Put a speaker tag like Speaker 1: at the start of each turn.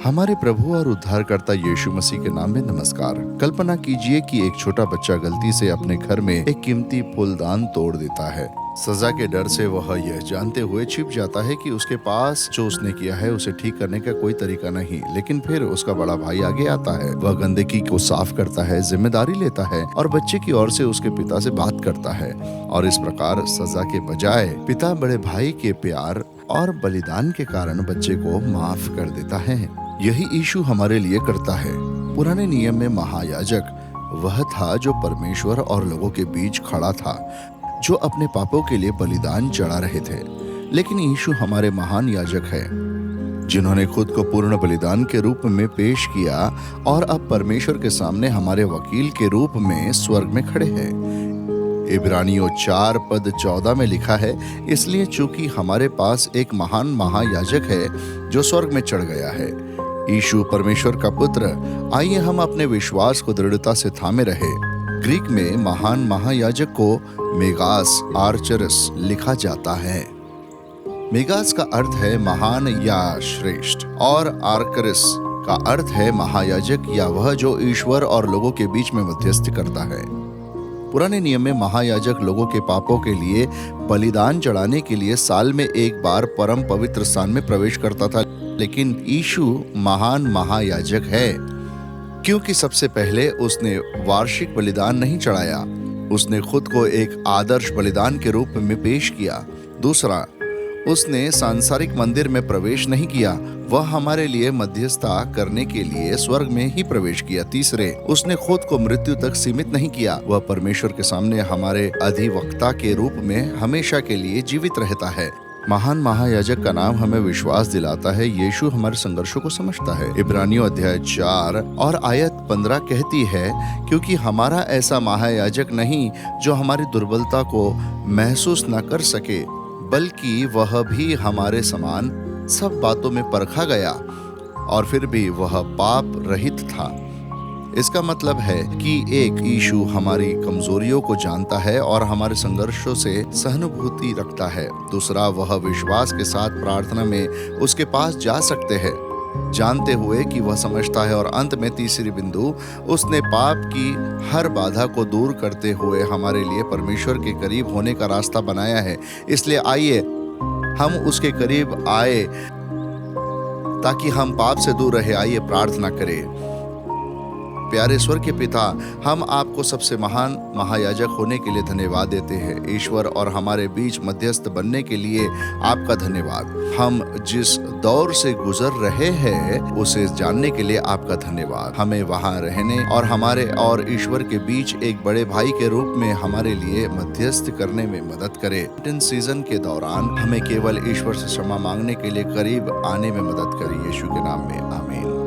Speaker 1: हमारे प्रभु और उद्धारकर्ता यीशु मसीह के नाम में नमस्कार। कल्पना कीजिए कि एक छोटा बच्चा गलती से अपने घर में एक कीमती फूलदान तोड़ देता है। सजा के डर से वह यह जानते हुए छिप जाता है कि उसके पास जो उसने किया है उसे ठीक करने का कोई तरीका नहीं। लेकिन फिर उसका बड़ा भाई आगे आता है। वह गंदगी को साफ करता है, जिम्मेदारी लेता है और बच्चे की ओर से उसके पिता से बात करता है। और इस प्रकार सजा के बजाय पिता बड़े भाई के प्यार और बलिदान के कारण बच्चे को माफ कर देता है। यही यीशु हमारे लिए करता है। पुराने नियम में महायाजक वह था जो परमेश्वर और लोगों के बीच खड़ा था, जो अपने पापों के लिए बलिदान चढ़ा रहे थे। लेकिन यीशु हमारे महान याजक है, जिन्होंने खुद को पूर्ण बलिदान के रूप में पेश किया और अब परमेश्वर के सामने हमारे वकील के रूप में स्वर्ग में खड़े हैं। इब्रानियों 4:14 में लिखा है, इसलिए चूंकि हमारे पास एक महान महायाजक है जो स्वर्ग में चढ़ गया है, यीशु परमेश्वर का पुत्र, आइए हम अपने विश्वास को दृढ़ता से थामे रहे। ग्रीक में महान महायाजक को मेगास आर्चरस लिखा जाता है। मेगास का अर्थ है महान या श्रेष्ठ और आर्करस का अर्थ है महायाजक या वह जो ईश्वर और लोगों के बीच में मध्यस्थी करता है। पुराने नियम में महायाजक लोगों के पापों के लिए बलिदान चढ़ाने के लिए साल में एक बार परम पवित्र स्थान में प्रवेश करता था। लेकिन यीशु महान महायाजक है क्योंकि सबसे पहले उसने वार्षिक बलिदान नहीं चढ़ाया, उसने खुद को एक आदर्श बलिदान के रूप में पेश किया। दूसरा, उसने सांसारिक मंदिर में प्रवेश नहीं किया, वह हमारे लिए मध्यस्थता करने के लिए स्वर्ग में ही प्रवेश किया। तीसरे, उसने खुद को मृत्यु तक सीमित नहीं किया, वह परमेश्वर के सामने हमारे अधिवक्ता के रूप में हमेशा के लिए जीवित रहता है। महान महायाजक का नाम हमें विश्वास दिलाता है यीशु हमारे संघर्षों को समझता है। इब्रानियों अध्याय 4 और आयत 15 कहती है, क्योंकि हमारा ऐसा महायाजक नहीं जो हमारी दुर्बलता को महसूस न कर सके, बल्कि वह भी हमारे समान सब बातों में परखा गया और फिर भी वह पाप रहित था। इसका मतलब है कि एक, यीशु हमारी कमजोरियों को जानता है और हमारे संघर्षों से सहानुभूति रखता है। दूसरा, वह विश्वास के साथ प्रार्थना में उसके पास जा सकते हैं, जानते हुए कि वह समझता है। और अंत में तीसरी बिंदु, उसने पाप की हर बाधा को दूर करते हुए हमारे लिए परमेश्वर के करीब होने का रास्ता बनाया है। इसलिए आइए हम उसके करीब आए ताकि हम पाप से दूर रहे। आइए प्रार्थना करें। प्यारे स्वर्ग के पिता, हम आपको सबसे महान महायाजक होने के लिए धन्यवाद देते हैं। ईश्वर और हमारे बीच मध्यस्थ बनने के लिए आपका धन्यवाद। हम जिस दौर से गुजर रहे हैं उसे जानने के लिए आपका धन्यवाद। हमें वहां रहने और हमारे और ईश्वर के बीच एक बड़े भाई के रूप में हमारे लिए मध्यस्थ करने में मदद करे। इन सीजन के दौरान हमें केवल ईश्वर से क्षमा मांगने के लिए करीब आने में मदद करे। यीशु के नाम में आमीन।